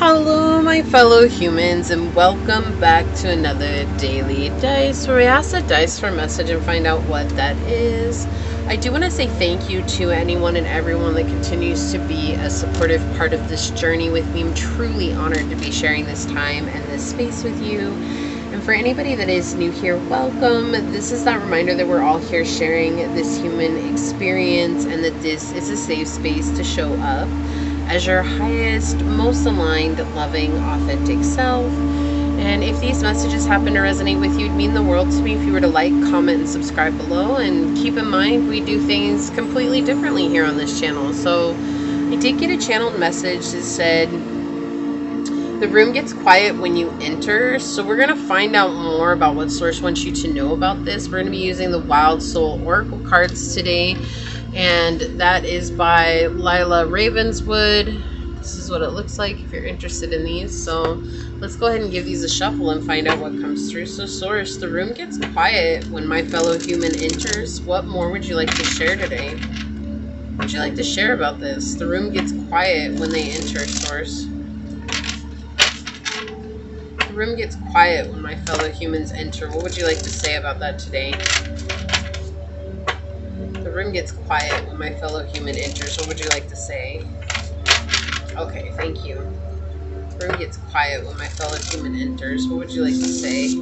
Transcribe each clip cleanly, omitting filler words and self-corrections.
Hello, my fellow humans, and welcome back to another daily dice where we ask the dice for a message and find out what that is. I do want to say thank you to anyone and everyone that continues to be a supportive part of this journey with me. I'm truly honored to be sharing this time and this space with you. And for anybody that is new here, welcome. This is that reminder that we're all here sharing this human experience and that this is a safe space to show up as your highest, most aligned, loving, authentic self. And if these messages happen to resonate with you, it'd mean the world to me if you were to like, comment, and subscribe below. And keep in mind, we do things completely differently here on this channel. So I did get a channeled message that said, the room gets quiet when you enter. So we're going to find out more about what Source wants you to know about this. We're going to be using the Wild Soul Oracle cards today. And that is by Lila Ravenswood. This is what it looks like if you're interested in these. So let's go ahead and give these a shuffle and find out what comes through. So Source, the room gets quiet when my fellow human enters. What more would you like to share today? What would you like to share about this? The room gets quiet when they enter, Source. The room gets quiet when my fellow humans enter. What would you like to say about that today? The room gets quiet when my fellow human enters. What would you like to say? Okay, thank you. The room gets quiet when my fellow human enters. What would you like to say?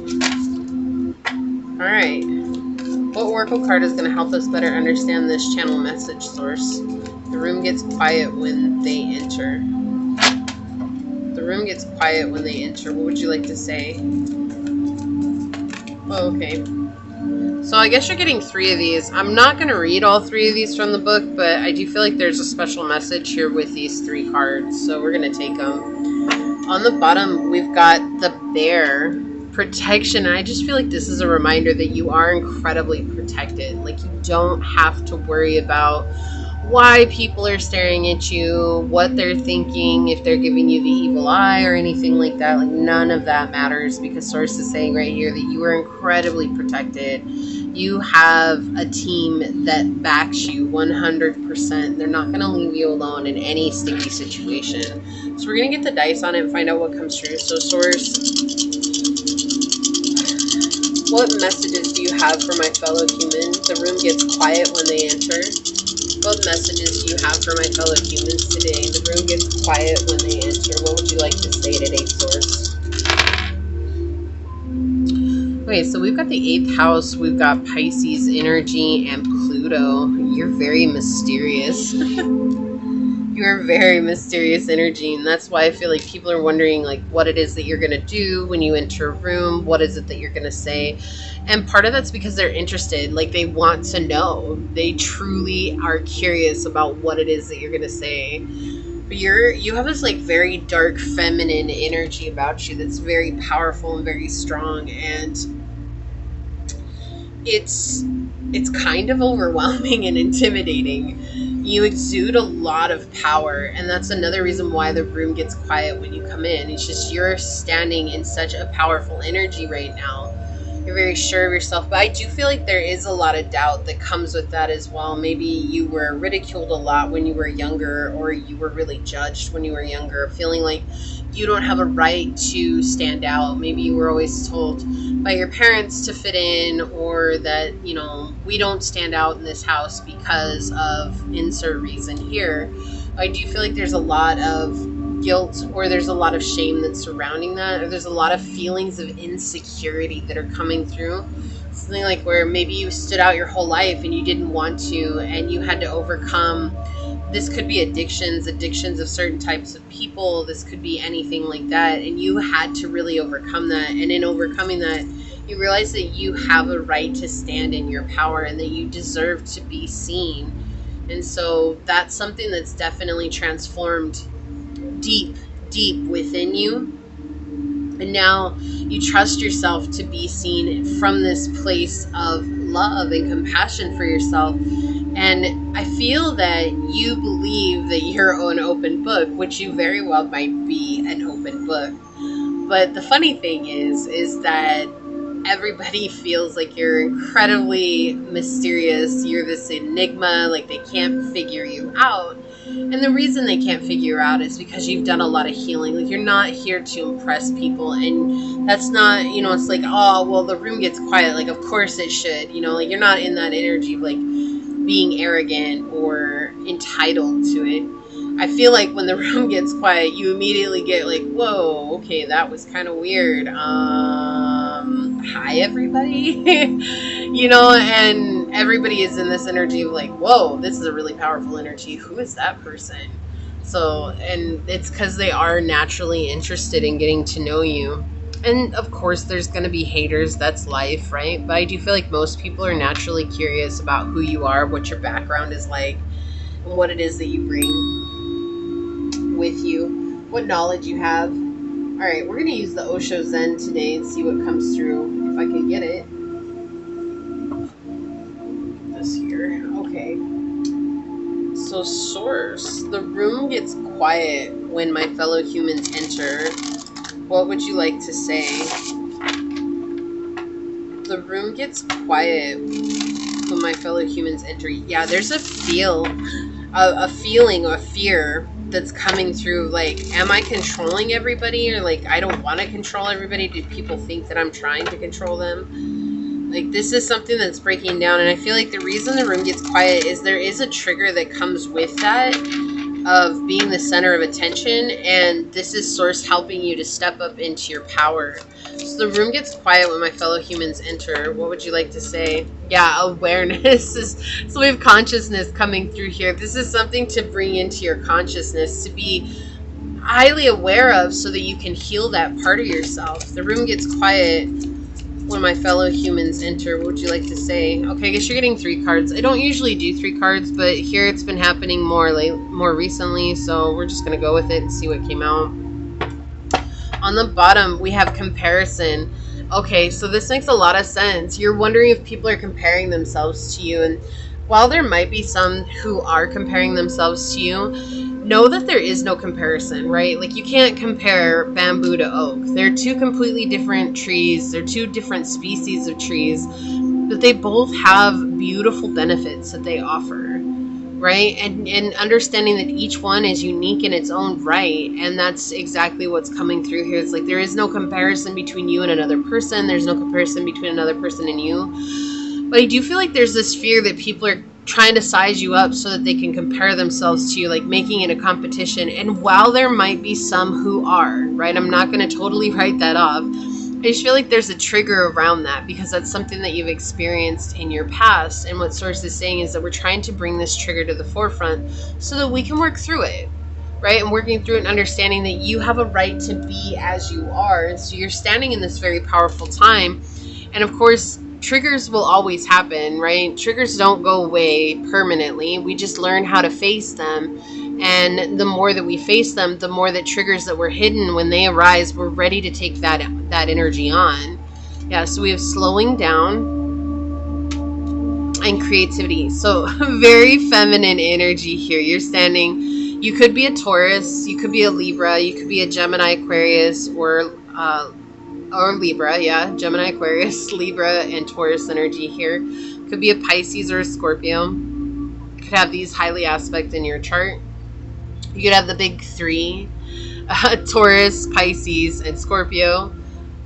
Alright. What oracle card is going to help us better understand this channel message, Source? The room gets quiet when they enter. The room gets quiet when they enter. What would you like to say? Oh, okay. So I guess you're getting 3 of these. I'm not going to read all 3 of these from the book, but I do feel like there's a special message here with these 3 cards. So we're going to take them. On the bottom, we've got the bear, protection. And I just feel like this is a reminder that you are incredibly protected. Like, you don't have to worry about why people are staring at you, what they're thinking, if they're giving you the evil eye or anything like that. Like, none of that matters, because Source is saying right here that you are incredibly protected. You have a team that backs you 100%. They're not going to leave you alone in any sticky situation. So we're going to get the dice on it and find out what comes through. So Source, what messages do you have for my fellow humans? The room gets quiet when they enter. What messages do you have for my fellow humans today? The room gets quiet when they enter. What would you like to say today, Source? Okay, so we've got the 8th house. We've got Pisces energy and Pluto. You're very mysterious. You're very mysterious energy, and that's why I feel like people are wondering like what it is that you're going to do when you enter a room. What is it that you're going to say? And part of that's because they're interested. Like, they want to know. They truly are curious about what it is that you're going to say. But you have this like very dark feminine energy about you that's very powerful and very strong, and it's kind of overwhelming and intimidating. You exude a lot of power, and that's another reason why the room gets quiet when you come in. It's just you're standing in such a powerful energy right now. You're very sure of yourself, but I do feel like there is a lot of doubt that comes with that as well. Maybe you were ridiculed a lot when you were younger, or you were really judged when you were younger, feeling like you don't have a right to stand out. Maybe you were always told by your parents to fit in, or that, you know, we don't stand out in this house because of insert reason here. I do feel like there's a lot of guilt, or there's a lot of shame that's surrounding that, or there's a lot of feelings of insecurity that are coming through. Something like where maybe you stood out your whole life and you didn't want to, and you had to overcome. This could be addictions of certain types of people. This could be anything like that, and you had to really overcome that. And in overcoming that, you realize that you have a right to stand in your power, and that you deserve to be seen. And so that's something that's definitely transformed deep within you, and now you trust yourself to be seen from this place of love and compassion for yourself. And I feel that you believe that you're an open book, which you very well might be an open book. But the funny thing is that everybody feels like you're incredibly mysterious. You're this enigma, like they can't figure you out. And the reason they can't figure out is because you've done a lot of healing. Like, you're not here to impress people, and that's not, it's like, oh, well, the room gets quiet. Like, of course it should, like, you're not in that energy of like being arrogant or entitled to it. I feel like when the room gets quiet, you immediately get like, whoa, okay, that was kind of weird. Hi everybody. And everybody is in this energy of like, whoa, this is a really powerful energy. Who is that person? So, and it's because they are naturally interested in getting to know you. And of course, there's going to be haters. That's life, right? But I do feel like most people are naturally curious about who you are, what your background is like, and what it is that you bring with you, what knowledge you have. All right, we're going to use the Osho Zen today and see what comes through, if I can get it. This here. Okay. So, source. The room gets quiet when my fellow humans enter. What would you like to say? The room gets quiet when my fellow humans enter. Yeah, there's a feeling, a fear that's coming through. Like, am I controlling everybody? Or like, I don't want to control everybody. Do people think that I'm trying to control them? Like, this is something that's breaking down. And I feel like the reason the room gets quiet is there is a trigger that comes with that, of being the center of attention, and this is source helping you to step up into your power. So the room gets quiet when my fellow humans enter. What would you like to say? Yeah, awareness is, so we have consciousness coming through here. This is something to bring into your consciousness, to be highly aware of, so that you can heal that part of yourself. The room gets quiet when my fellow humans enter. What would you like to say? Okay, I guess you're getting 3 cards. I don't usually do 3 cards, but here it's been happening more recently, so we're just going to go with it and see what came out. On the bottom, we have comparison. Okay, so this makes a lot of sense. You're wondering if people are comparing themselves to you, and while there might be some who are comparing themselves to you, know that there is no comparison, right? Like, you can't compare bamboo to oak. They're 2 completely different trees. They're 2 different species of trees, but they both have beautiful benefits that they offer, right? And understanding that each one is unique in its own right. And that's exactly what's coming through here. It's like, there is no comparison between you and another person. There's no comparison between another person and you. But I do feel like there's this fear that people are trying to size you up so that they can compare themselves to you, like making it a competition. And while there might be some who are, right, I'm not going to totally write that off. I just feel like there's a trigger around that, because that's something that you've experienced in your past. And what source is saying is that we're trying to bring this trigger to the forefront so that we can work through it, right? And working through it and understanding that you have a right to be as you are. And so you're standing in this very powerful time. And of course, triggers will always happen, right? Triggers don't go away permanently. We just learn how to face them. And the more that we face them, the more that triggers that were hidden, when they arise, we're ready to take that energy on. Yeah, so we have slowing down and creativity. So very feminine energy here. You're standing, you could be a Taurus, you could be a Libra, you could be a Gemini, Aquarius, or Libra, yeah, Gemini, Aquarius, Libra, and Taurus energy here. Could be a Pisces or a Scorpio. Could have these highly aspect in your chart. You could have the big 3, Taurus, Pisces, and Scorpio,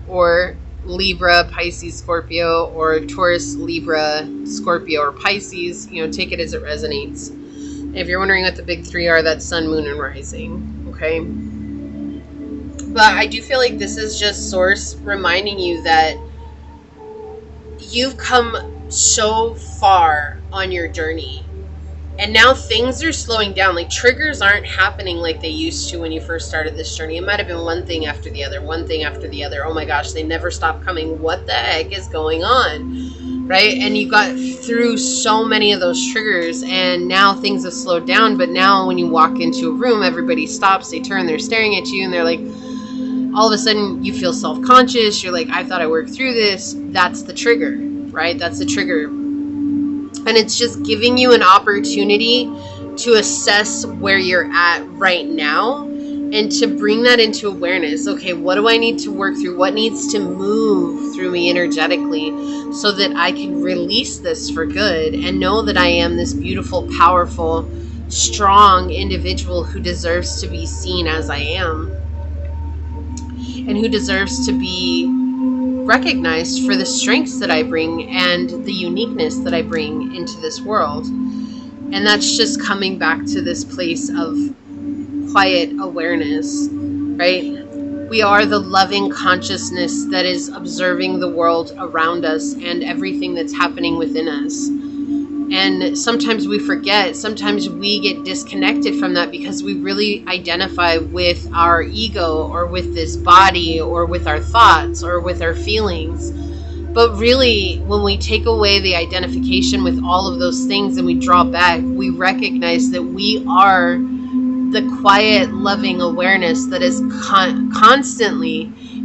or Libra, Pisces, Scorpio, or Taurus, Libra, Scorpio, or Pisces. Take it as it resonates. And if you're wondering what the big 3 are, that's Sun, Moon, and Rising. Okay. But I do feel like this is just source reminding you that you've come so far on your journey. And now things are slowing down. Like, triggers aren't happening like they used to when you first started this journey. It might have been one thing after the other, one thing after the other. Oh my gosh, they never stop coming. What the heck is going on? Right? And you got through so many of those triggers, and now things have slowed down. But now when you walk into a room, everybody stops, they turn, they're staring at you, and they're like, all of a sudden you feel self-conscious. You're like, I thought I worked through this. That's the trigger, right? That's the trigger. And it's just giving you an opportunity to assess where you're at right now and to bring that into awareness. Okay, what do I need to work through? What needs to move through me energetically so that I can release this for good and know that I am this beautiful, powerful strong individual who deserves to be seen as I am, and who deserves to be recognized for the strengths that I bring and the uniqueness that I bring into this world. And that's just coming back to this place of quiet awareness, right? We are the loving consciousness that is observing the world around us and everything that's happening within us. And sometimes we forget, sometimes we get disconnected from that because we really identify with our ego or with this body or with our thoughts or with our feelings. But really, when we take away the identification with all of those things and we draw back, we recognize that we are the quiet, loving awareness that is constantly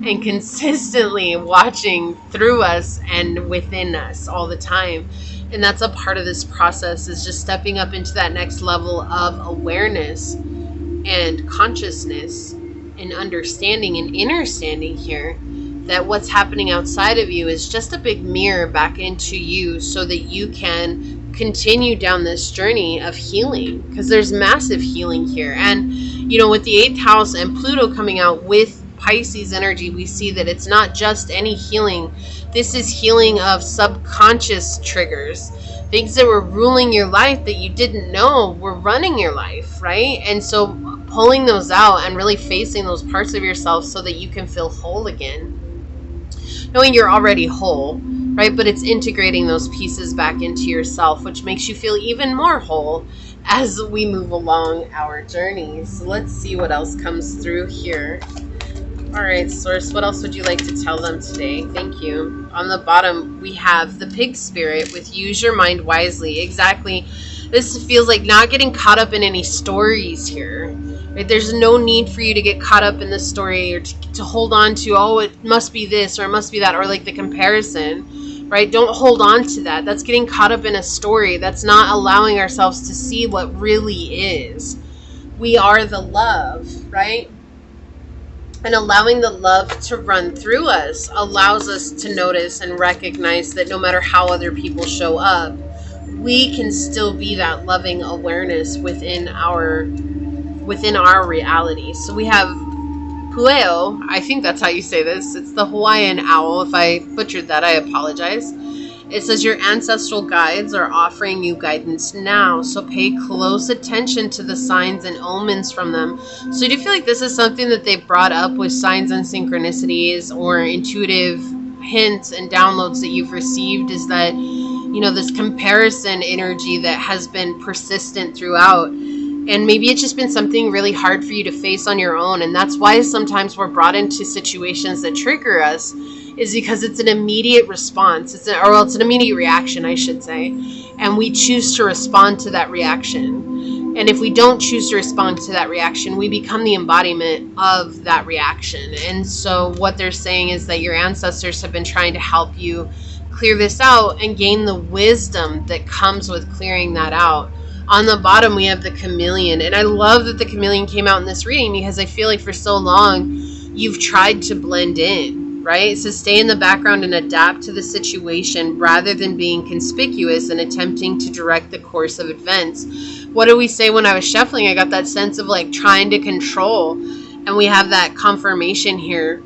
and consistently watching through us and within us all the time. And that's a part of this process, is just stepping up into that next level of awareness and consciousness and understanding and understanding here that what's happening outside of you is just a big mirror back into you so that you can continue down this journey of healing, because there's massive healing here. And with the 8th house and Pluto coming out with Pisces energy, we see that it's not just any healing. This is healing of subconscious triggers, things that were ruling your life that you didn't know were running your life, right? And so pulling those out and really facing those parts of yourself so that you can feel whole again, knowing you're already whole, right? But it's integrating those pieces back into yourself, which makes you feel even more whole as we move along our journey. So let's see what else comes through here. All right, Source, what else would you like to tell them today? Thank you. On the bottom, we have the Pig Spirit with use your mind wisely. Exactly. This feels like not getting caught up in any stories here. Right? There's no need for you to get caught up in the story or to hold on to, oh, it must be this or it must be that, or like the comparison, right? Don't hold on to that. That's getting caught up in a story. That's not allowing ourselves to see what really is. We are the love, right? And allowing the love to run through us allows us to notice and recognize that no matter how other people show up, we can still be that loving awareness within our reality. So we have Pueo, I think that's how you say this. It's the Hawaiian owl. If I butchered that, I apologize. It says your ancestral guides are offering you guidance now, so pay close attention to the signs and omens from them. So do you feel like this is something that they've brought up with signs and synchronicities or intuitive hints and downloads that you've received? Is that, this comparison energy that has been persistent throughout? And maybe it's just been something really hard for you to face on your own. And that's why sometimes we're brought into situations that trigger us, is because it's an immediate response. It's an immediate reaction, I should say. And we choose to respond to that reaction. And if we don't choose to respond to that reaction, we become the embodiment of that reaction. And so what they're saying is that your ancestors have been trying to help you clear this out and gain the wisdom that comes with clearing that out. On the bottom, we have the chameleon. And I love that the chameleon came out in this reading, because I feel like for so long, you've tried to blend in, right? So stay in the background and adapt to the situation rather than being conspicuous and attempting to direct the course of events. What do we say when I was shuffling? I got that sense of like trying to control. And we have that confirmation here.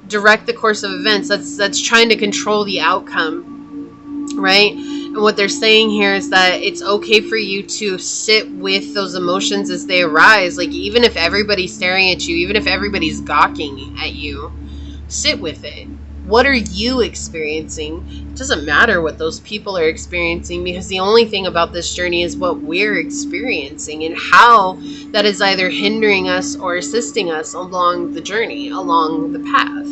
Direct the course of events. That's trying to control the outcome, right? And what they're saying here is that it's okay for you to sit with those emotions as they arise. Like, even if everybody's staring at you, even if everybody's gawking at you, sit with it. What are you experiencing? It doesn't matter what those people are experiencing, because the only thing about this journey is what we're experiencing and how that is either hindering us or assisting us along the journey, along the path.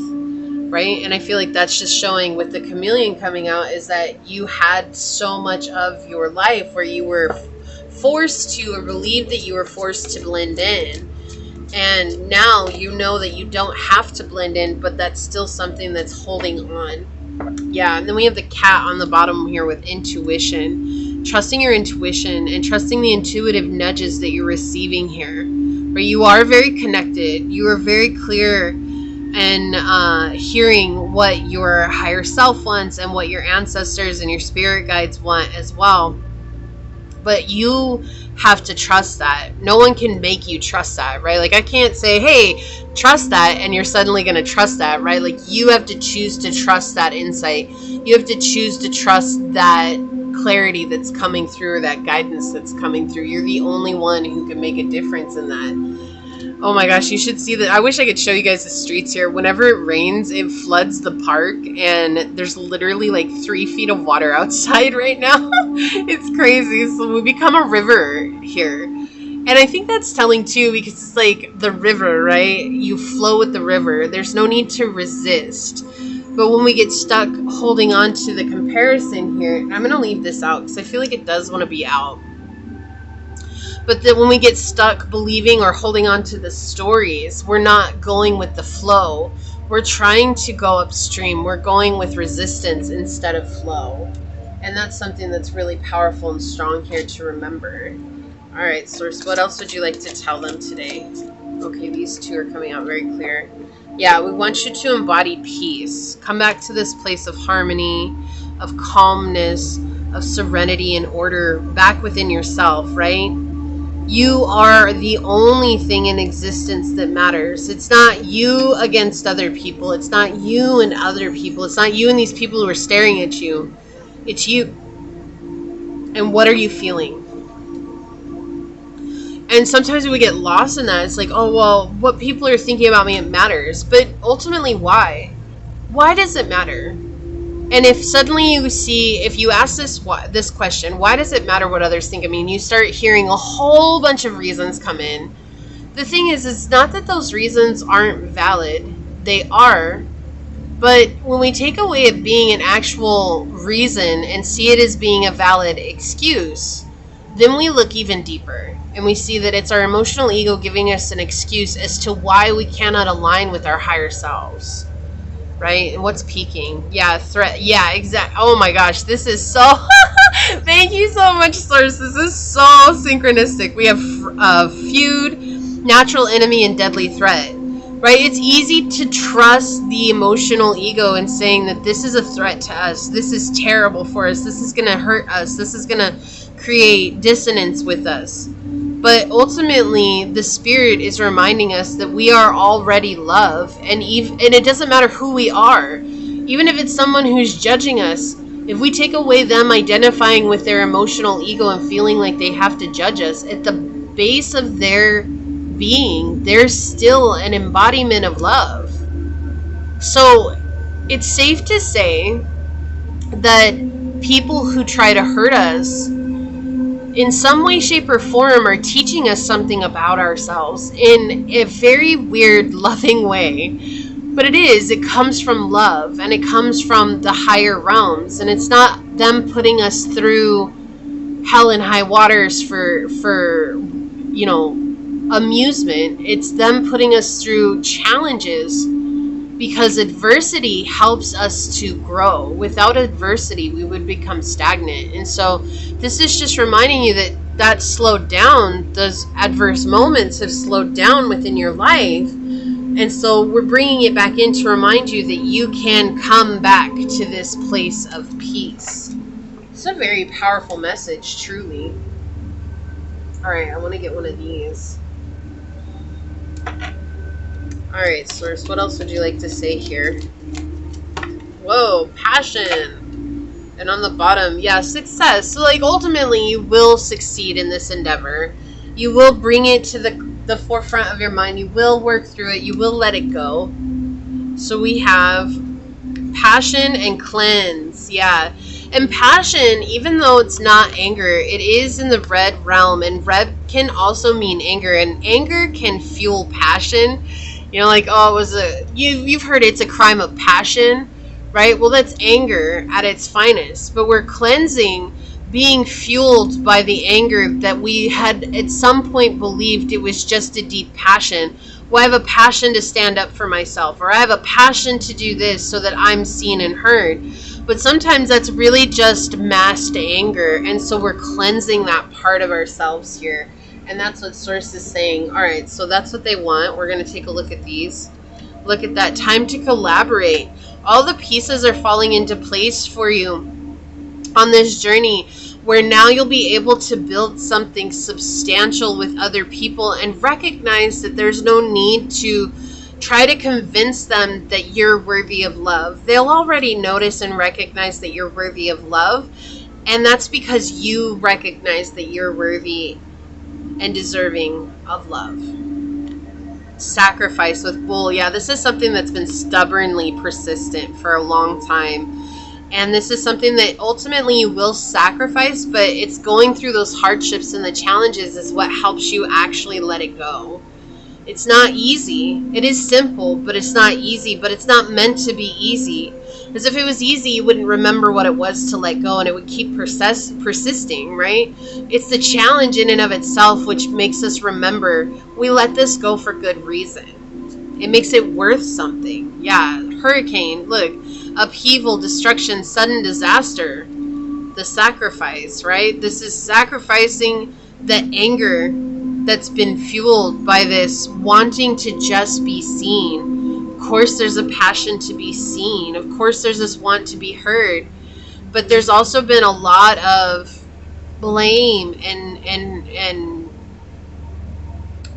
Right? And I feel like that's just showing with the chameleon coming out, is that you had so much of your life where you were forced to, or believed that you were forced to blend in. And now you know that you don't have to blend in, but that's still something that's holding on. Yeah, and then we have the cat on the bottom here with intuition. Trusting your intuition and trusting the intuitive nudges that you're receiving here. Where you are very connected. You are very clear and hearing what your higher self wants and what your ancestors and your spirit guides want as well. But you have to trust that. No one can make you trust that, right? Like I can't say, hey, trust that, and you're suddenly going to trust that, right? Like you have to choose to trust that insight. You have to choose to trust that clarity that's coming through, or that guidance that's coming through. You're the only one who can make a difference in that. Oh my gosh, you should see that. I wish I could show you guys the streets here. Whenever it rains, it floods the park, and there's literally like 3 feet of water outside right now. It's crazy. So we become a river here. And I think that's telling too, because it's like the river, right? You flow with the river. There's no need to resist. But when we get stuck holding on to the comparison here, I'm going to leave this out because I feel like it does want to be out. But then when we get stuck believing or holding on to the stories, we're not going with the flow. We're trying to go upstream. We're going with resistance instead of flow. And that's something that's really powerful and strong here to remember. All right, Source, what else would you like to tell them today? Okay, these two are coming out very clear. Yeah, we want you to embody peace. Come back to this place of harmony, of calmness, of serenity and order back within yourself, right? You are the only thing in existence that matters. It's not you against other people. It's not you and other people. It's not you and these people who are staring at you. It's you. And what are you feeling? And sometimes we get lost in that. It's like, oh, well, what people are thinking about me, it matters. But ultimately, why? Why does it matter? And if suddenly you see, if you ask this question, why does it matter what others think of me? And you start hearing a whole bunch of reasons come in. The thing is, it's not that those reasons aren't valid. They are. But when we take away it being an actual reason and see it as being a valid excuse, then we look even deeper. And we see that it's our emotional ego giving us an excuse as to why we cannot align with our higher selves. Right? And what's peaking? Yeah, threat. Yeah, exactly. Oh my gosh, this is so... Thank you so much, Source. This is so synchronistic. We have feud, natural enemy, and deadly threat. Right? It's easy to trust the emotional ego in saying that this is a threat to us. This is terrible for us. This is going to hurt us. This is going to create dissonance with us. But ultimately, the Spirit is reminding us that we are already love. And it doesn't matter who we are. Even if it's someone who's judging us, if we take away them identifying with their emotional ego and feeling like they have to judge us, at the base of their being, they're still an embodiment of love. So it's safe to say that people who try to hurt us in some way, shape, or form are teaching us something about ourselves in a very weird, loving way. But it comes from love, and it comes from the higher realms, and it's not them putting us through hell and high waters for amusement. It's them putting us through challenges because adversity helps us to grow. Without adversity, we would become stagnant. And so this is just reminding you that slowed down. Those adverse moments have slowed down within your life. And so we're bringing it back in to remind you that you can come back to this place of peace. It's a very powerful message, truly. All right, I want to get one of these. All right, Source, what else would you like to say here? Whoa, passion. And on the bottom, yeah, success. So, like, ultimately, you will succeed in this endeavor. You will bring it to the forefront of your mind. You will work through it. You will let it go. So we have passion and cleanse. Yeah. And passion, even though it's not anger, it is in the red realm. And red can also mean anger. And anger can fuel passion. You know, like, oh, it was you've heard it's a crime of passion, right? Well, that's anger at its finest. But we're cleansing, being fueled by the anger that we had at some point believed it was just a deep passion. Well, I have a passion to stand up for myself, or I have a passion to do this so that I'm seen and heard. But sometimes that's really just masked anger. And so we're cleansing that part of ourselves here. And that's what Source is saying. All right, so that's what they want. We're going to take a look at these. Look at that. Time to collaborate. All the pieces are falling into place for you on this journey. where now you'll be able to build something substantial with other people and recognize that there's no need to try to convince them that you're worthy of love. They'll already notice and recognize that you're worthy of love, and that's because you recognize that you're worthy and deserving of love. Sacrifice with bull. Yeah, this is something that's been stubbornly persistent for a long time. And this is something that ultimately you will sacrifice, but it's going through those hardships and the challenges is what helps you actually let it go. It's not easy. It is simple, but it's not easy. But it's not meant to be easy. Because if it was easy, you wouldn't remember what it was to let go, and it would keep persisting, right? It's the challenge in and of itself which makes us remember we let this go for good reason. It makes it worth something. Yeah, hurricane, look, upheaval, destruction, sudden disaster, the sacrifice, right? This is sacrificing the anger that's been fueled by this wanting to just be seen. Of course there's a passion to be seen. Of course there's this want to be heard. But there's also been a lot of blame and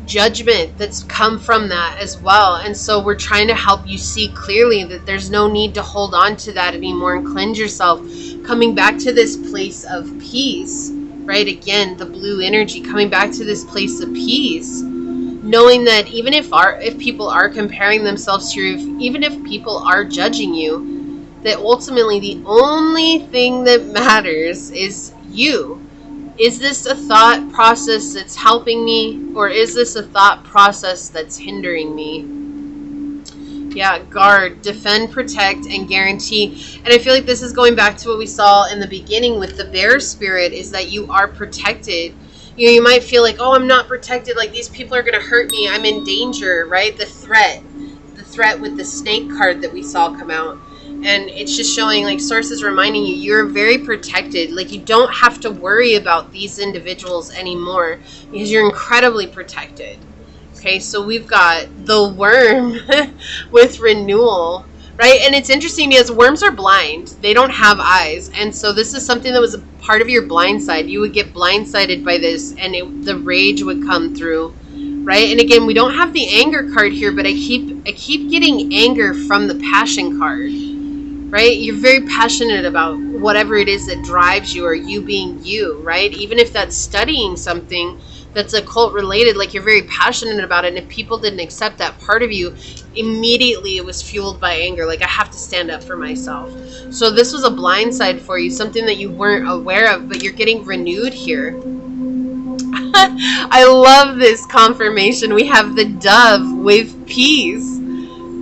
judgment that's come from that as well. And so we're trying to help you see clearly that there's no need to hold on to that anymore and cleanse yourself, coming back to this place of peace, right? Again, the blue energy, coming back to this place of peace, knowing that even if people are comparing themselves to you, even if people are judging you, that ultimately the only thing that matters is you. Is this a thought process that's helping me, or is this a thought process that's hindering me? Yeah, guard, defend, protect, and guarantee. And I feel like this is going back to what we saw in the beginning with the bear spirit, is that you are protected. You know, you might feel like, oh, I'm not protected, like these people are going to hurt me, I'm in danger, right? The threat with the snake card that we saw come out. And it's just showing, like, Source is reminding you, you're very protected. Like, you don't have to worry about these individuals anymore because you're incredibly protected. Okay, so we've got the worm with renewal, right? And it's interesting because worms are blind. They don't have eyes. And so this is something that was a part of your blind side. You would get blindsided by this, and the rage would come through, right? And again, we don't have the anger card here, but I keep getting anger from the passion card. Right? You're very passionate about whatever it is that drives you, or you being you, right? Even if that's studying something that's occult related, like you're very passionate about it. And if people didn't accept that part of you, immediately it was fueled by anger. Like, I have to stand up for myself. So this was a blind side for you, something that you weren't aware of, but you're getting renewed here. I love this confirmation. We have the dove with peace.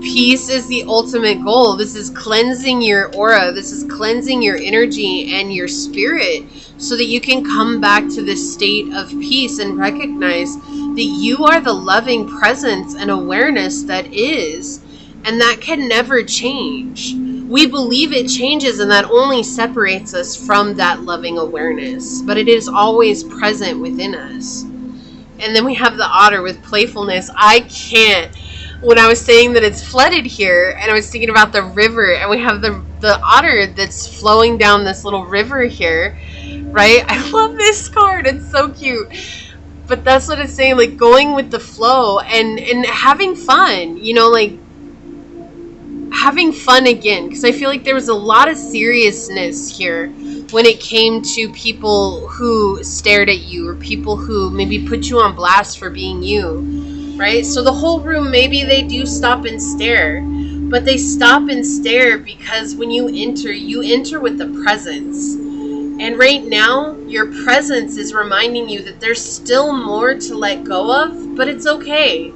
Peace is the ultimate goal. This is cleansing your aura. This is cleansing your energy and your spirit so that you can come back to this state of peace and recognize that you are the loving presence and awareness that is, and that can never change. We believe it changes, and that only separates us from that loving awareness, but it is always present within us. And then we have the otter with playfulness. I can't. When I was saying that it's flooded here, and I was thinking about the river, and we have the otter that's flowing down this little river here, right? I love this card. It's so cute. But that's what it's saying, like going with the flow and having fun, you know, like having fun again. Because I feel like there was a lot of seriousness here when it came to people who stared at you, or people who maybe put you on blast for being you. Right? So the whole room, maybe they do stop and stare, but they stop and stare because when you enter with the presence. And right now, your presence is reminding you that there's still more to let go of, but it's okay.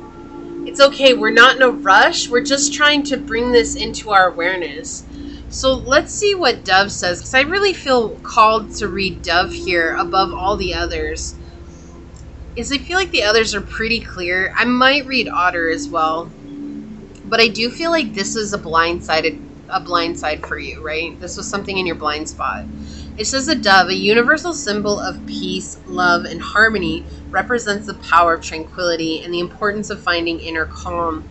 It's okay. We're not in a rush. We're just trying to bring this into our awareness. So let's see what Dove says, because I really feel called to read Dove here above all the others. Is I feel like the others are pretty clear. I might read Otter as well, but I do feel like this is a blind side for you, right? This was something in your blind spot. It says the dove, a universal symbol of peace, love, and harmony, represents the power of tranquility and the importance of finding inner calm.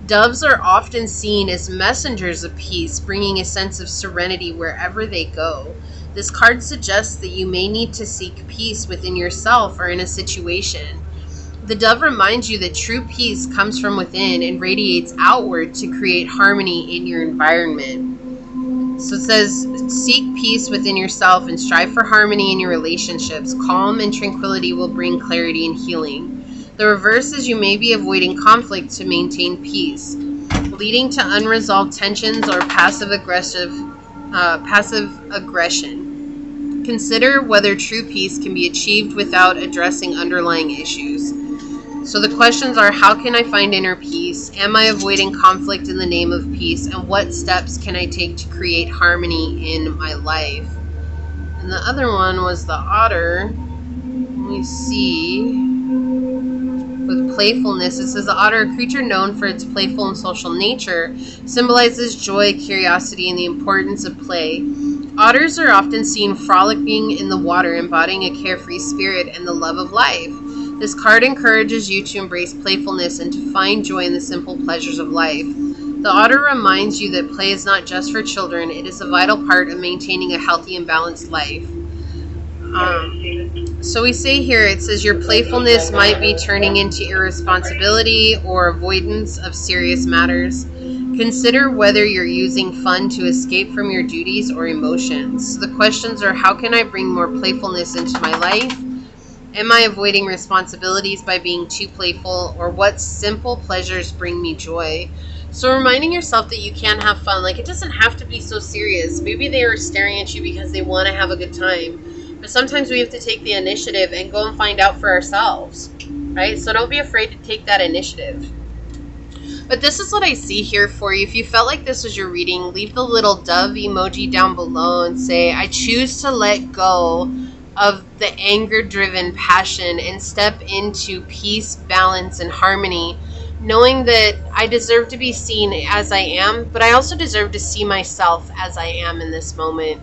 Doves are often seen as messengers of peace, bringing a sense of serenity wherever they go. This card suggests that you may need to seek peace within yourself or in a situation. The dove reminds you that true peace comes from within and radiates outward to create harmony in your environment. So it says, seek peace within yourself and strive for harmony in your relationships. Calm and tranquility will bring clarity and healing. The reverse is you may be avoiding conflict to maintain peace, leading to unresolved tensions or passive aggression. Consider whether true peace can be achieved without addressing underlying issues. So the questions are, how can I find inner peace? Am I avoiding conflict in the name of peace? And what steps can I take to create harmony in my life? And the other one was the otter. Let me see. With playfulness, it says the otter, a creature known for its playful and social nature, symbolizes joy, curiosity, and the importance of play. Otters are often seen frolicking in the water, embodying a carefree spirit and the love of life. This card encourages you to embrace playfulness and to find joy in the simple pleasures of life. The otter reminds you that play is not just for children, it is a vital part of maintaining a healthy and balanced life. So we say here, it says your playfulness might be turning into irresponsibility or avoidance of serious matters. Consider whether you're using fun to escape from your duties or emotions. So the questions are, how can I bring more playfulness into my life? Am I avoiding responsibilities by being too playful? Or what simple pleasures bring me joy? So reminding yourself that you can have fun. Like, it doesn't have to be so serious. Maybe they are staring at you because they want to have a good time. But sometimes we have to take the initiative and go and find out for ourselves, right? So don't be afraid to take that initiative. But this is what I see here for you. If you felt like this was your reading, leave the little dove emoji down below and say, I choose to let go of the anger-driven passion and step into peace, balance, and harmony, knowing that I deserve to be seen as I am, but I also deserve to see myself as I am in this moment.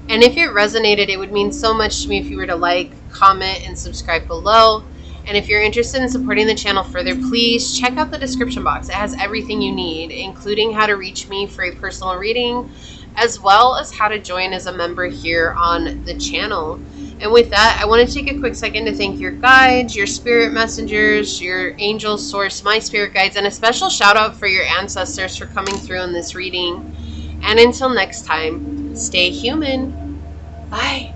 And if it resonated, it would mean so much to me if you were to like, comment, and subscribe below. And if you're interested in supporting the channel further, please check out the description box. It has everything you need, including how to reach me for a personal reading, as well as how to join as a member here on the channel. And with that, I want to take a quick second to thank your guides, your spirit messengers, your angel source, my spirit guides, and a special shout out for your ancestors for coming through in this reading. And until next time, stay human. Bye.